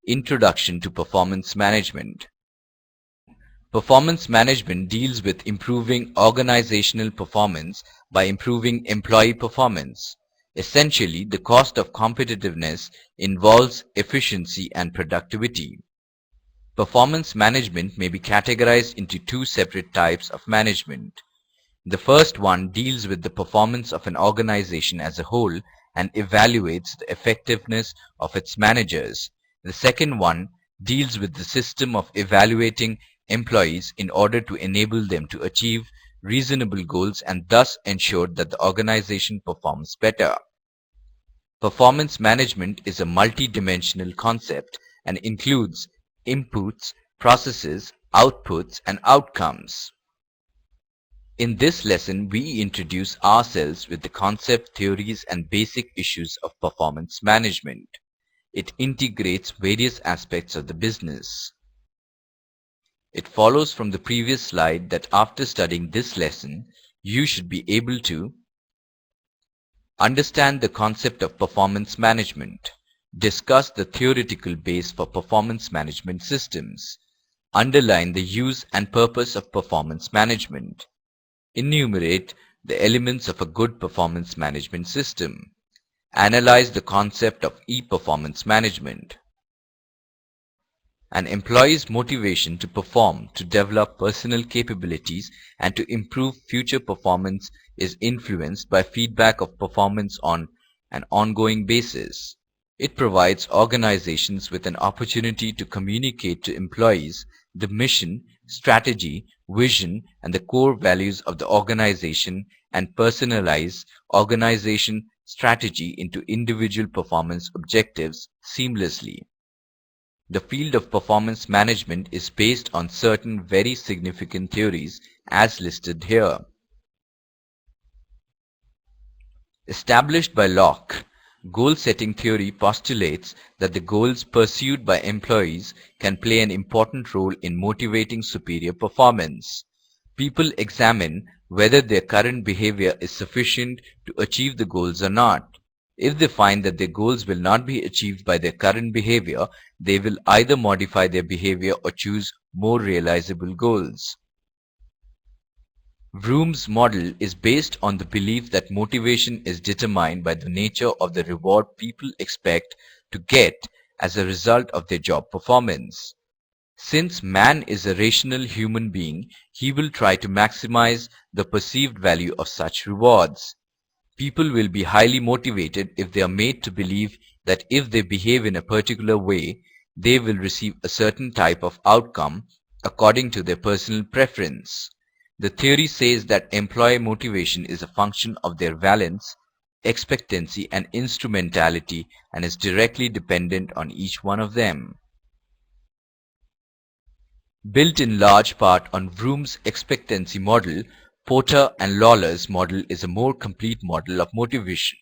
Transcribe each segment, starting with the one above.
Introduction to Performance Management. Performance management deals with improving organizational performance by improving employee performance. Essentially, the cost of competitiveness involves efficiency and productivity. Performance management may be categorized into two separate types of management. The first one deals with the performance of an organization as a whole and evaluates the effectiveness of its managers. The second one deals with the system of evaluating employees in order to enable them to achieve reasonable goals and thus ensure that the organization performs better. Performance management is a multi-dimensional concept and includes inputs, processes, outputs, and outcomes. In this lesson, we introduce ourselves with the concept, theories, and basic issues of performance management. It integrates various aspects of the business. It follows from the previous slide that after studying this lesson, you should be able to understand the concept of performance management, discuss the theoretical base for performance management systems, underline the use and purpose of performance management, enumerate the elements of a good performance management system, analyze the concept of e-performance management. An employee's motivation to perform, to develop personal capabilities, and to improve future performance is influenced by feedback of performance on an ongoing basis. It provides organizations with an opportunity to communicate to employees the mission, strategy, vision, and the core values of the organization and personalize organization strategy into individual performance objectives seamlessly. The field of performance management is based on certain very significant theories as listed here. Established by Locke, goal-setting theory postulates that the goals pursued by employees can play an important role in motivating superior performance. People examine whether their current behavior is sufficient to achieve the goals or not. If they find that their goals will not be achieved by their current behavior, they will either modify their behavior or choose more realizable goals. Vroom's model is based on the belief that motivation is determined by the nature of the reward people expect to get as a result of their job performance. Since man is a rational human being, he will try to maximize the perceived value of such rewards. People will be highly motivated if they are made to believe that if they behave in a particular way, they will receive a certain type of outcome according to their personal preference. The theory says that employee motivation is a function of their valence, expectancy, and instrumentality and is directly dependent on each one of them. Built in large part on Vroom's expectancy model, Porter and Lawler's model is a more complete model of motivation.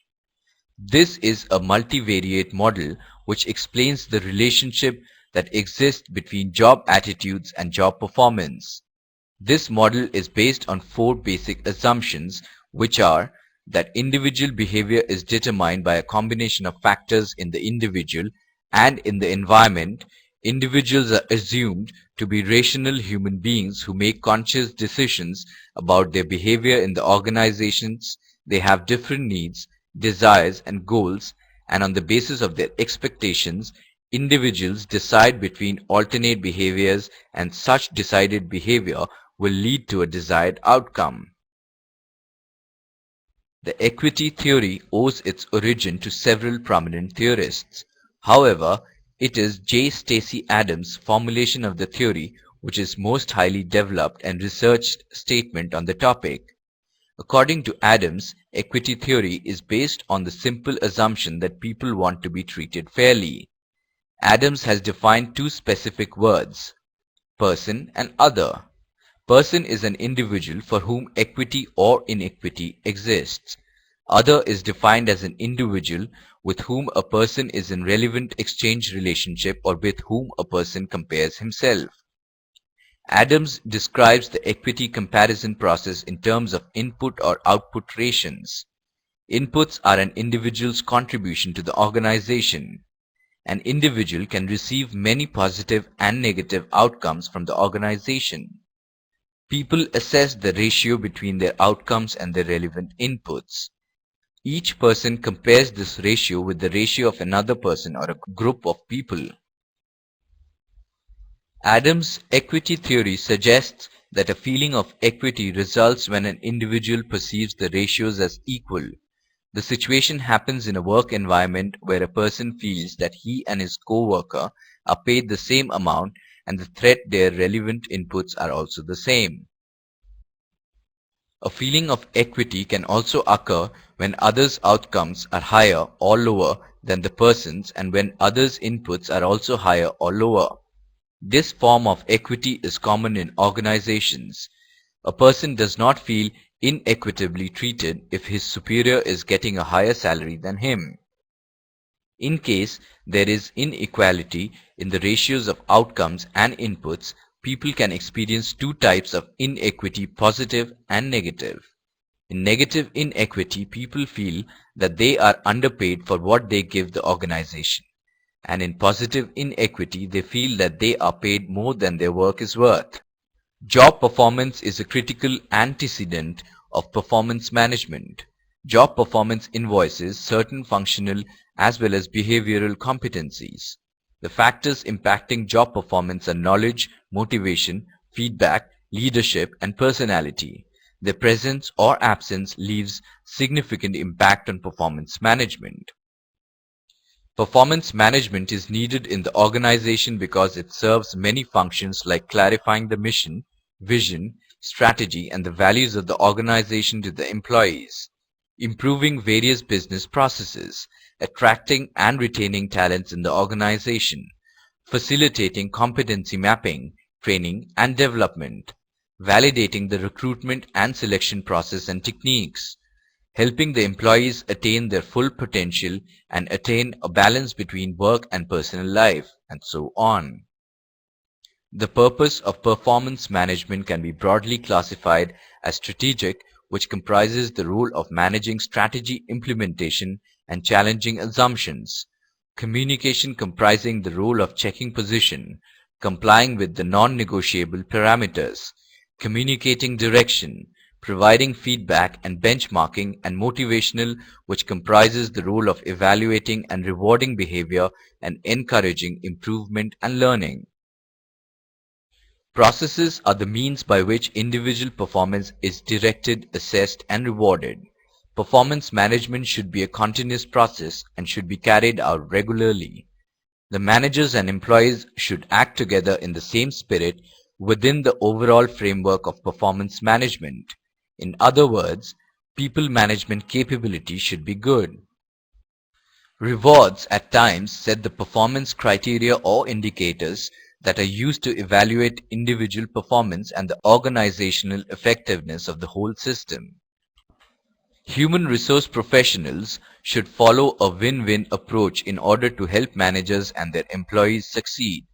This is a multivariate model which explains the relationship that exists between job attitudes and job performance. This model is based on four basic assumptions, which are that individual behavior is determined by a combination of factors in the individual and in the environment. Individuals are assumed to be rational human beings who make conscious decisions about their behavior in the organizations. They have different needs, desires, and goals, and on the basis of their expectations, individuals decide between alternate behaviors, and such decided behavior will lead to a desired outcome. The equity theory owes its origin to several prominent theorists. However, it is J. Stacy Adams' formulation of the theory which is most highly developed and researched statement on the topic. According to Adams, equity theory is based on the simple assumption that people want to be treated fairly. Adams has defined two specific words, person and other. Person is an individual for whom equity or inequity exists. Other is defined as an individual with whom a person is in relevant exchange relationship or with whom a person compares himself. Adams describes the equity comparison process in terms of input or output rations. Inputs are an individual's contribution to the organization. An individual can receive many positive and negative outcomes from the organization. People assess the ratio between their outcomes and their relevant inputs. Each person compares this ratio with the ratio of another person or a group of people. Adams' equity theory suggests that a feeling of equity results when an individual perceives the ratios as equal. The situation happens in a work environment where a person feels that he and his co-worker are paid the same amount and the threat their relevant inputs are also the same. A feeling of equity can also occur when others' outcomes are higher or lower than the person's and when others' inputs are also higher or lower. This form of equity is common in organizations. A person does not feel inequitably treated if his superior is getting a higher salary than him. In case there is inequality in the ratios of outcomes and inputs, people can experience two types of inequity, positive and negative. In negative inequity, people feel that they are underpaid for what they give the organization. And in positive inequity, they feel that they are paid more than their work is worth. Job performance is a critical antecedent of performance management. Job performance invoices certain functional as well as behavioral competencies. The factors impacting job performance are knowledge, motivation, feedback, leadership, and personality. Their presence or absence leaves significant impact on performance management. Performance management is needed in the organization because it serves many functions like clarifying the mission, vision, strategy, and the values of the organization to the employees, improving various business processes, attracting and retaining talents in the organization, facilitating competency mapping, training and development, validating the recruitment and selection process and techniques, helping the employees attain their full potential and attain a balance between work and personal life, and so on. The purpose of performance management can be broadly classified as strategic, which comprises the role of managing strategy implementation and challenging assumptions, communication comprising the role of checking position, complying with the non-negotiable parameters, communicating direction, providing feedback and benchmarking, and motivational, which comprises the role of evaluating and rewarding behavior and encouraging improvement and learning. Processes are the means by which individual performance is directed, assessed, and rewarded. Performance management should be a continuous process and should be carried out regularly. The managers and employees should act together in the same spirit within the overall framework of performance management. In other words, people management capability should be good. Rewards at times set the performance criteria or indicators that are used to evaluate individual performance and the organizational effectiveness of the whole system. Human resource professionals should follow a win-win approach in order to help managers and their employees succeed.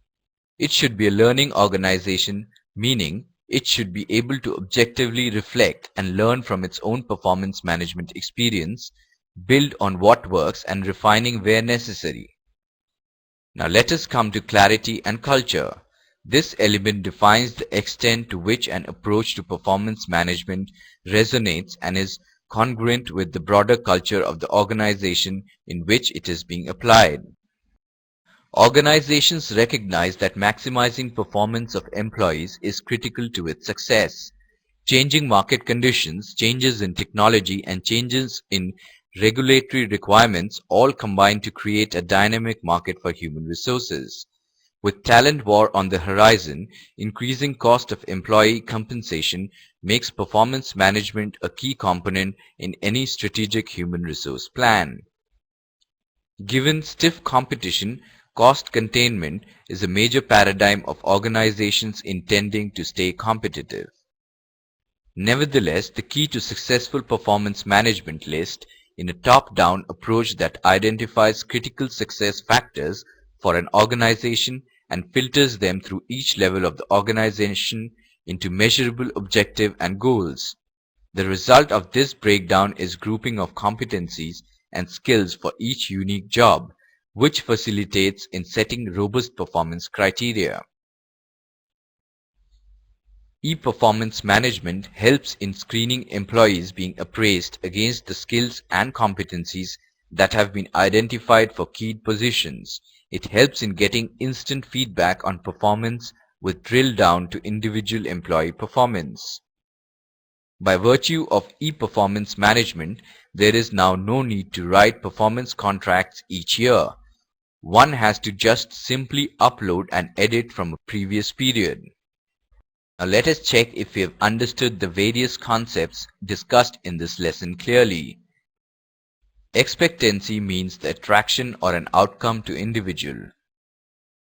It should be a learning organization, meaning it should be able to objectively reflect and learn from its own performance management experience, build on what works and refining where necessary. Now let us come to clarity and culture. This element defines the extent to which an approach to performance management resonates and is congruent with the broader culture of the organization in which it is being applied. Organizations recognize that maximizing performance of employees is critical to its success. Changing market conditions, changes in technology, and changes in regulatory requirements all combine to create a dynamic market for human resources. With talent war on the horizon, increasing cost of employee compensation makes performance management a key component in any strategic human resource plan. Given stiff competition, cost containment is a major paradigm of organizations intending to stay competitive. Nevertheless, the key to successful performance management lists in a top-down approach that identifies critical success factors for an organization and filters them through each level of the organization into measurable objective and goals. The result of this breakdown is grouping of competencies and skills for each unique job, which facilitates in setting robust performance criteria. E-performance management helps in screening employees being appraised against the skills and competencies that have been identified for key positions. It helps in getting instant feedback on performance with drill down to individual employee performance. By virtue of e-performance management, there is now no need to write performance contracts each year. One has to just simply upload and edit from a previous period. Now let us check if we have understood the various concepts discussed in this lesson clearly. Expectancy means the attraction or an outcome to individual.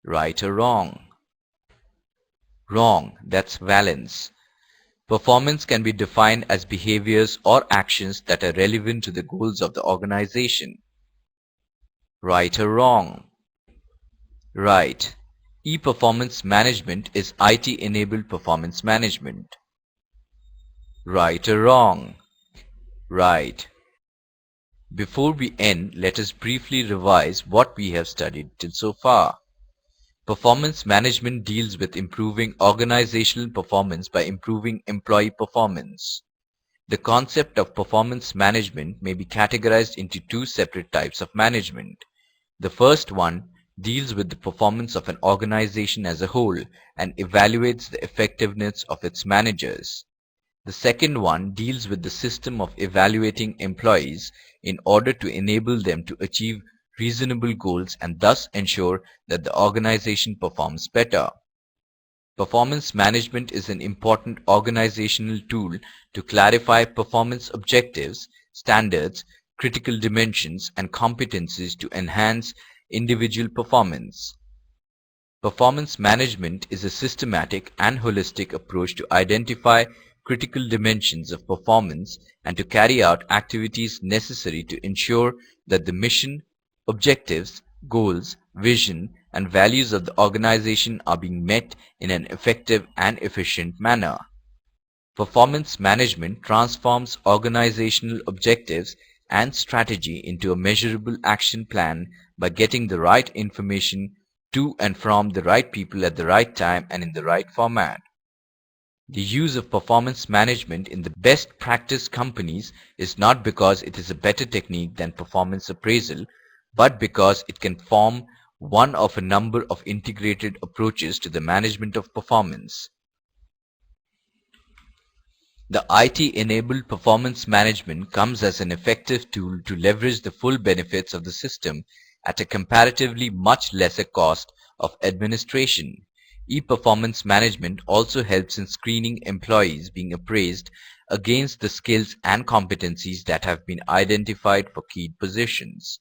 Right or wrong? Wrong, that's valence. Performance can be defined as behaviors or actions that are relevant to the goals of the organization. Right or wrong? Right. E-performance management is IT-enabled performance management. Right or wrong? Right. Before we end, let us briefly revise what we have studied till so far. Performance management deals with improving organizational performance by improving employee performance. The concept of performance management may be categorized into two separate types of management. The first one deals with the performance of an organization as a whole and evaluates the effectiveness of its managers. The second one deals with the system of evaluating employees in order to enable them to achieve reasonable goals and thus ensure that the organization performs better. Performance management is an important organizational tool to clarify performance objectives, standards, critical dimensions, and competencies to enhance individual performance. Performance management is a systematic and holistic approach to identify critical dimensions of performance and to carry out activities necessary to ensure that the mission, objectives, goals, vision, and values of the organization are being met in an effective and efficient manner. Performance management transforms organizational objectives and strategy into a measurable action plan by getting the right information to and from the right people at the right time and in the right format. The use of performance management in the best practice companies is not because it is a better technique than performance appraisal, but because it can form one of a number of integrated approaches to the management of performance. The IT-enabled performance management comes as an effective tool to leverage the full benefits of the system at a comparatively much lesser cost of administration. E-performance management also helps in screening employees being appraised against the skills and competencies that have been identified for key positions.